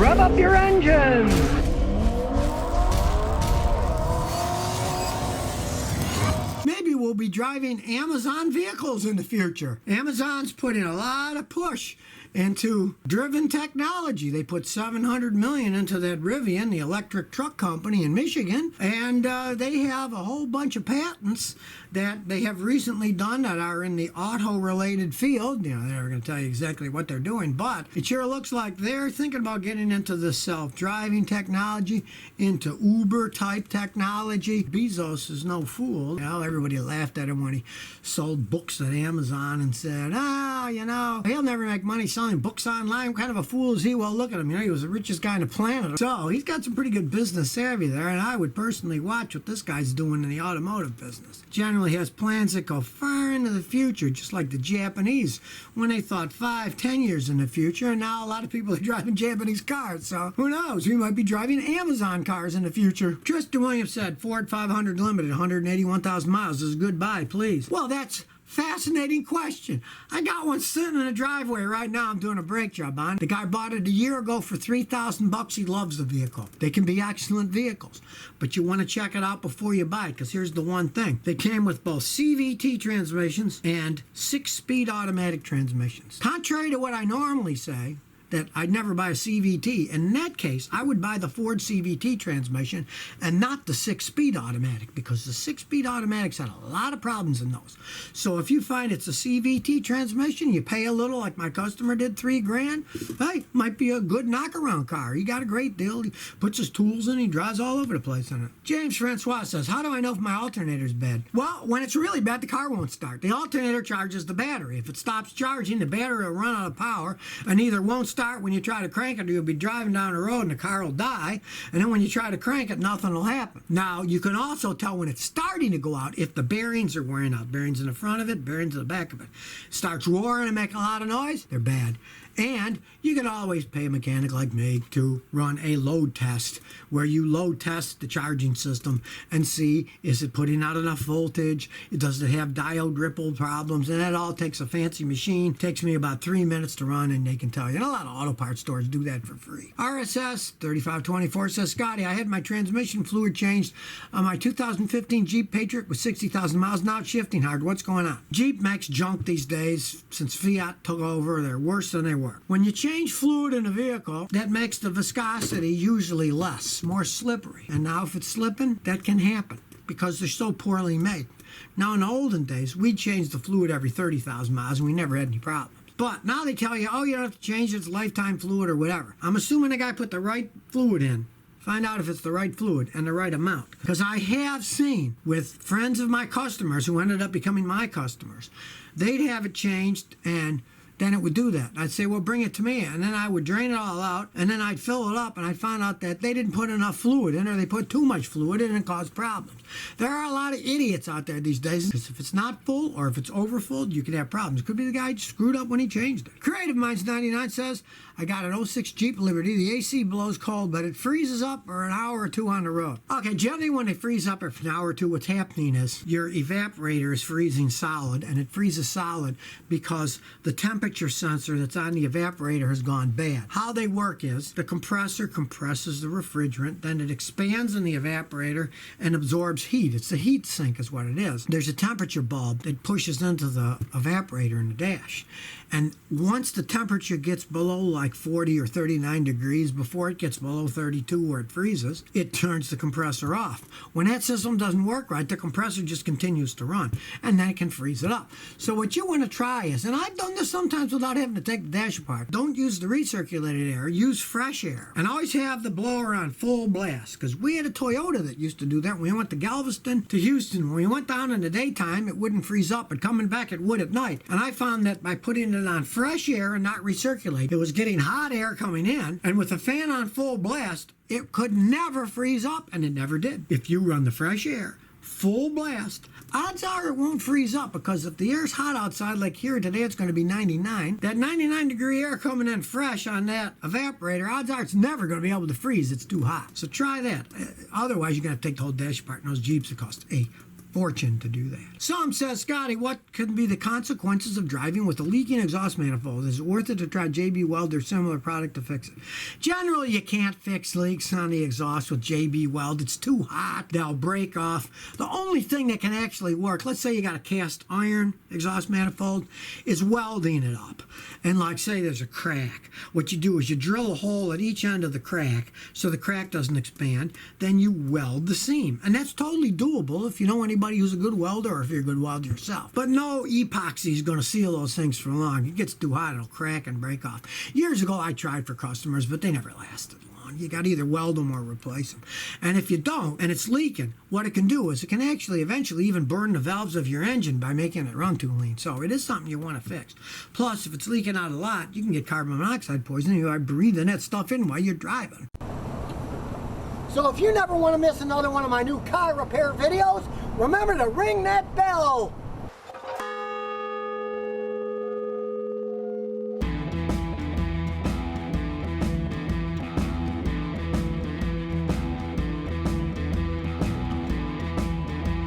Rev up your engines! Maybe we'll be driving Amazon vehicles in the future. Amazon's putting a lot of push into driven technology. They put $700 million into that Rivian, the electric truck company in Michigan, and they have a whole bunch of patents that they have recently done that are in the auto-related field. You know, they're going to tell you exactly what they're doing, but it sure looks like they're thinking about getting into the self-driving technology, into Uber-type technology. Bezos is no fool. You know, everybody laughed at him when he sold books at Amazon and said, you know, he'll never make money selling books online. What kind of a fool is he? Well, look at him. You know, he was the richest guy on the planet. So he's got some pretty good business savvy there, and I would personally watch what this guy's doing in the automotive business. Generally has plans that go far into the future, just like the Japanese, when they thought 5, 10 years in the future, and now a lot of people are driving Japanese cars. So who knows? We might be driving Amazon cars in the future. Tristan Williams said Ford 500 Limited, 181,000 miles is a good buy, please. Well, that's fascinating question. I got one sitting in the driveway right now I'm doing a brake job on. The guy bought it a year ago for $3,000. He loves the vehicle. They can be excellent vehicles, but you want to check it out before you buy it, because here's the one thing. They came with both CVT transmissions and 6-speed automatic transmissions. Contrary to what I normally say, that I'd never buy a CVT. In that case, I would buy the Ford CVT transmission and not the 6-speed automatic, because the 6-speed automatics had a lot of problems in those. So if you find it's a CVT transmission, you pay a little, like my customer did, $3,000, hey, might be a good knockaround car. He got a great deal. He puts his tools in, he drives all over the place in it. James Francois says, how do I know if my alternator's bad? Well, when it's really bad, the car won't start. The alternator charges the battery. If it stops charging, the battery will run out of power and either won't start when you try to crank it, or you'll be driving down the road and the car will die, and then when you try to crank it, nothing will happen. Now, you can also tell when it's starting to go out if the bearings are wearing out. Bearings in the front of it, bearings in the back of it. Starts roaring and making a lot of noise, they're bad. And you can always pay a mechanic like me to run a load test, where you load test the charging system and see, is it putting out enough voltage? Does it have diode ripple problems? And that all takes a fancy machine. Takes me about 3 minutes to run, and they can tell you. And a lot of auto parts stores do that for free. RSS 3524 says, Scotty, I had my transmission fluid changed on my 2015 Jeep Patriot with 60,000 miles. Now it's shifting hard. What's going on? Jeep makes junk these days. Since Fiat took over, they're worse than they were. When you change fluid in a vehicle, that makes the viscosity usually less, more slippery. And now if it's slipping, that can happen because they're so poorly made. Now in the olden days, we'd change the fluid every 30,000 miles and we never had any problems. But now they tell you, oh, you don't have to change it, it's lifetime fluid or whatever. I'm assuming the guy put the right fluid in. Find out if it's the right fluid and the right amount. Because I have seen with friends of my customers who ended up becoming my customers, they'd have it changed and then it would do that. I'd say, well, bring it to me. And then I would drain it all out, and then I'd fill it up, and I'd find out that they didn't put enough fluid in, or they put too much fluid in, and it caused problems. There are a lot of idiots out there these days, because if it's not full or if it's overfull, you can have problems. It could be the guy screwed up when he changed it. Creative Minds 99 says, I got an '06 Jeep Liberty. The AC blows cold, but it freezes up for an hour or two on the road. Okay, generally when they freeze up for an hour or two, what's happening is your evaporator is freezing solid, and it freezes solid because the temperature sensor that's on the evaporator has gone bad. How they work is the compressor compresses the refrigerant, then it expands in the evaporator and absorbs heat. It's a heat sink is what it is. There's a temperature bulb that pushes into the evaporator in the dash. And once the temperature gets below like 40 or 39 degrees, before it gets below 32 where it freezes, it turns the compressor off. When that system doesn't work right, the compressor just continues to run, and then it can freeze it up. So what you want to try is, and I've done this sometimes without having to take the dash apart, don't use the recirculated air, use fresh air. And always have the blower on full blast, because we had a Toyota that used to do that. When we went to Galveston to Houston, when we went down in the daytime, it wouldn't freeze up, but coming back it would at night. And I found that by putting it on fresh air and not recirculate, it was getting hot air coming in, and with the fan on full blast, it could never freeze up, and it never did. If you run the fresh air full blast, odds are it won't freeze up, because if the air's hot outside, like here today it's going to be 99, that 99 degree air coming in fresh on that evaporator, odds are it's never going to be able to freeze. It's too hot. So try that. Otherwise you're going to have to take the whole dash apart, and those Jeeps that cost a fortune to do that. Some says, Scotty, what could be the consequences of driving with a leaking exhaust manifold? Is it worth it to try JB Weld or similar product to fix it? Generally, you can't fix leaks on the exhaust with JB Weld. It's too hot. They'll break off. The only thing that can actually work, let's say you got a cast iron exhaust manifold, is welding it up. And like say there's a crack. What you do is you drill a hole at each end of the crack so the crack doesn't expand. Then you weld the seam. And that's totally doable if you know anybody who's a good welder or if you're a good welder yourself. But no epoxy is going to seal those things for long. It gets too hot, it'll crack and break off. Years ago I tried for customers, but they never lasted long. You got to either weld them or replace them. And if you don't, and it's leaking, what it can do is it can actually eventually even burn the valves of your engine by making it run too lean. So it is something you want to fix. Plus, if it's leaking out a lot, you can get carbon monoxide poisoning by breathing that stuff in while you're driving. So if you never want to miss another one of my new car repair videos, remember to ring that bell.